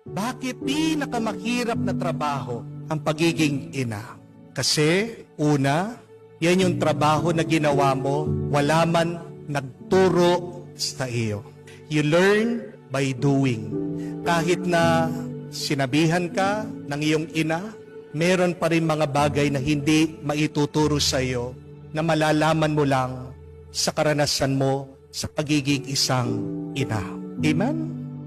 Bakit pinakamahirap na trabaho ang pagiging ina? Kasi, una, yan yung trabaho na ginawa mo, wala man nagturo sa iyo. You learn by doing. Kahit na sinabihan ka ng iyong ina, meron pa rin mga bagay na hindi maituturo sa iyo na malalaman mo lang sa karanasan mo sa pagiging isang ina. Amen?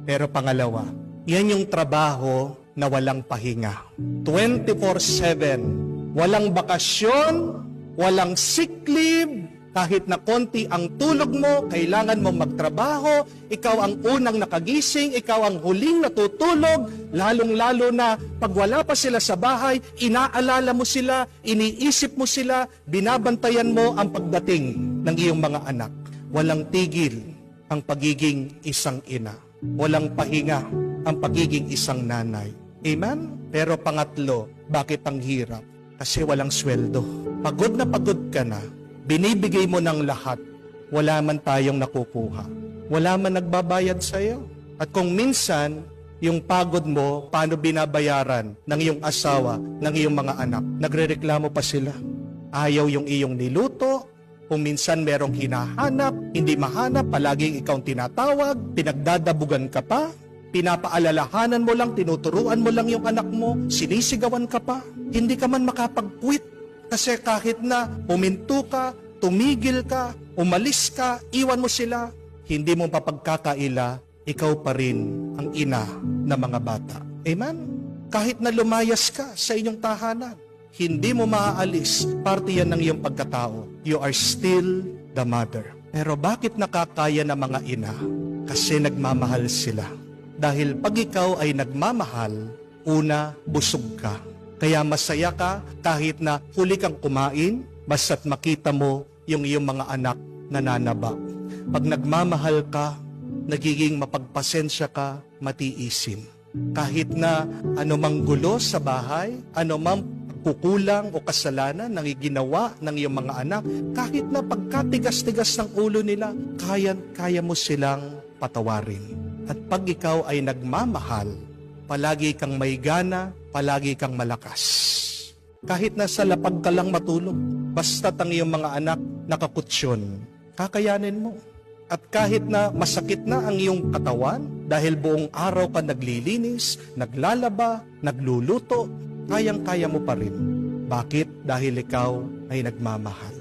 Pero pangalawa, yan yung trabaho na walang pahinga. 24/7, walang bakasyon, walang sick leave, kahit na konti ang tulog mo, kailangan mong magtrabaho, ikaw ang unang nakagising, ikaw ang huling natutulog, lalong-lalo na pag wala pa sila sa bahay, inaalala mo sila, iniisip mo sila, binabantayan mo ang pagdating ng iyong mga anak. Walang tigil ang pagiging isang ina. Walang pahinga ang pagiging isang nanay. Amen? Pero pangatlo, bakit ang hirap? Kasi walang sweldo. Pagod na pagod ka na, binibigay mo ng lahat, wala man tayong nakukuha. Wala man nagbabayad sa iyo. At kung minsan, yung pagod mo, paano binabayaran ng iyong asawa, ng iyong mga anak? Nagrereklamo pa sila. Ayaw yung iyong niluto. Kung minsan merong hinahanap, hindi mahanap, palaging ikaw tinatawag, pinagdadabugan ka pa, pinapaalalahanan mo lang, tinuturuan mo lang yung anak mo, sinisigawan ka pa, hindi ka man makapag-quit. Kasi kahit na puminto ka, tumigil ka, umalis ka, iwan mo sila, hindi mo papagkakaila, ikaw pa rin ang ina ng mga bata. Amen? Kahit na lumayas ka sa inyong tahanan, hindi mo maaalis, parte yan ng iyong pagkatao. You are still the mother. Pero bakit nakakaya ng mga ina? Kasi nagmamahal sila. Dahil pag ikaw ay nagmamahal, una, busog ka. Kaya masaya ka kahit na huli kang kumain, basta't makita mo yung iyong mga anak nananaba. Pag nagmamahal ka, nagiging mapagpasensya ka, matiisin. Kahit na anumang gulo sa bahay, anumang kukulang o kasalanan ng ginawa ng iyong mga anak, kahit na pagkatigas-tigas ng ulo nila, kaya mo silang patawarin. At pag ikaw ay nagmamahal, palagi kang may gana, palagi kang malakas. Kahit na sa lapag ka lang matulog, basta't ang iyong mga anak nakakutsyon, kakayanin mo. At kahit na masakit na ang iyong katawan, dahil buong araw ka naglilinis, naglalaba, nagluluto, kayang-kaya mo pa rin. Bakit? Dahil ikaw ay nagmamahal.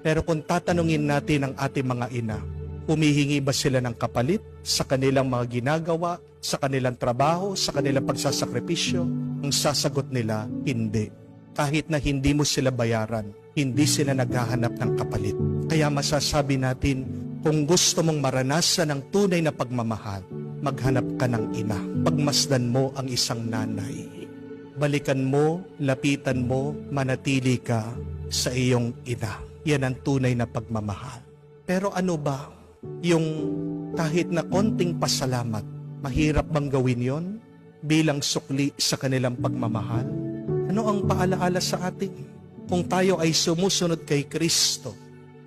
Pero kung tatanungin natin ang ating mga ina, humihingi ba sila ng kapalit sa kanilang mga ginagawa, sa kanilang trabaho, sa kanilang pagsasakripisyo? Ang sasagot nila, hindi. Kahit na hindi mo sila bayaran, hindi sila naghahanap ng kapalit. Kaya masasabi natin, kung gusto mong maranasan ang tunay na pagmamahal, maghanap ka ng ina. Pagmasdan mo ang isang nanay. Balikan mo, lapitan mo, manatili ka sa iyong ina. Yan ang tunay na pagmamahal. Pero ano ba yung kahit na konting pasalamat, mahirap bang gawin yon bilang sukli sa kanilang pagmamahal? Ano ang paalaala sa atin? Kung tayo ay sumusunod kay Kristo,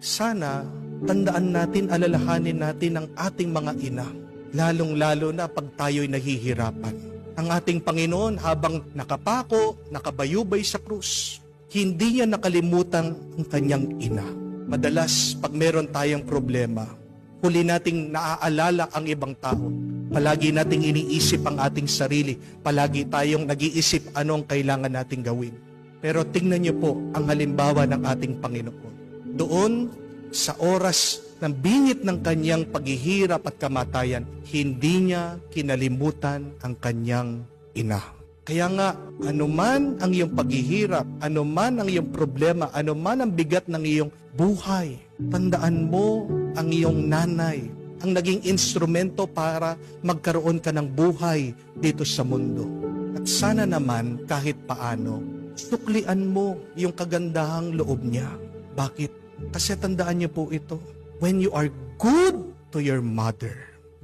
sana tandaan natin, alalahanin natin ang ating mga ina, lalong-lalo na pag tayo'y nahihirapan. Ang ating Panginoon habang nakapako, nakabayubay sa krus, hindi niya nakalimutan ang kanyang ina. Madalas, pag meron tayong problema, huli nating naaalala ang ibang tao. Palagi nating iniisip ang ating sarili. Palagi tayong nag-iisip ano ang kailangan nating gawin. Pero tingnan niyo po ang halimbawa ng ating Panginoon. Doon, sa oras ng bingit ng kanyang paghihirap at kamatayan, hindi niya kinalimutan ang kanyang ina. Kaya nga, anuman ang iyong paghihirap, anuman ang iyong problema, anuman ang bigat ng iyong buhay, tandaan mo ang iyong nanay, ang naging instrumento para magkaroon ka ng buhay dito sa mundo. At sana naman, kahit paano, suklian mo yung kagandahang loob niya. Bakit? Kasi tandaan niyo po ito, when you are good to your mother,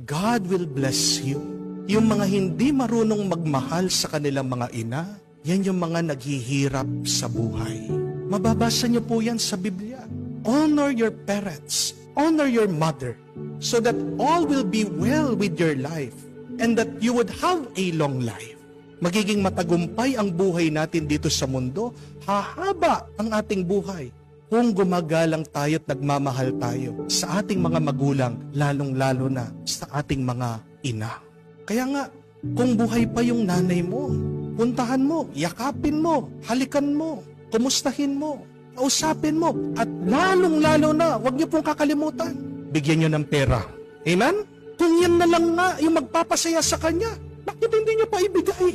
God will bless you. Yung mga hindi marunong magmahal sa kanilang mga ina, yan yung mga naghihirap sa buhay. Mababasa niyo po yan sa Biblia. Honor your parents, honor your mother, so that all will be well with your life. and that you would have a long life. Magiging matagumpay ang buhay natin dito sa mundo, hahaba ang ating buhay kung gumagalang tayo at nagmamahal tayo sa ating mga magulang, lalong-lalo na sa ating mga ina. Kaya nga, kung buhay pa yung nanay mo, puntahan mo, yakapin mo, halikan mo, kumustahin mo, kausapin mo, at lalong-lalo na, huwag niyo pong kakalimutan, bigyan niyo ng pera. Amen? Kung yan na lang nga yung magpapasaya sa kanya, bakit hindi niyo pa ibigay?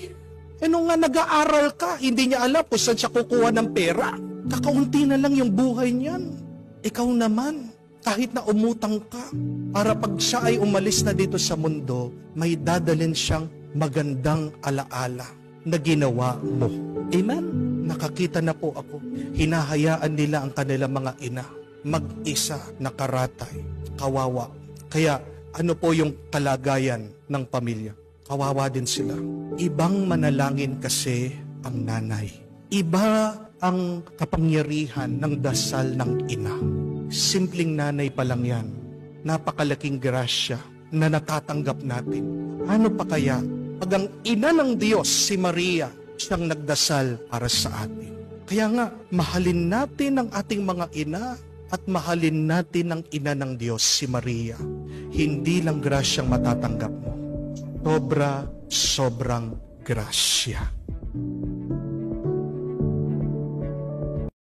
E nung nga nag-aaral ka, hindi niya alam kung saan siya kukuha ng pera. Kakaunti na lang yung buhay niyan. Ikaw naman, kahit na umutang ka, para pag siya ay umalis na dito sa mundo, may dadalhin siyang magandang alaala na ginawa mo. Amen? Nakakita na po ako. Hinahayaan nila ang kanilang mga ina. Mag-isa, nakaratay, kawawa. Kaya ano po yung kalagayan ng pamilya? Kawawa din sila. Ibang manalangin kasi ang nanay. Iba ang kapangyarihan ng dasal ng ina. Simpleng nanay pa lang yan. Napakalaking grasya na natatanggap natin. Ano pa kaya pag ang ina ng Diyos, si Maria, siyang nagdasal para sa atin? Kaya nga, mahalin natin ang ating mga ina at mahalin natin ang ina ng Diyos, si Maria. Hindi lang grasyang matatanggap mo. Sobrang grasya.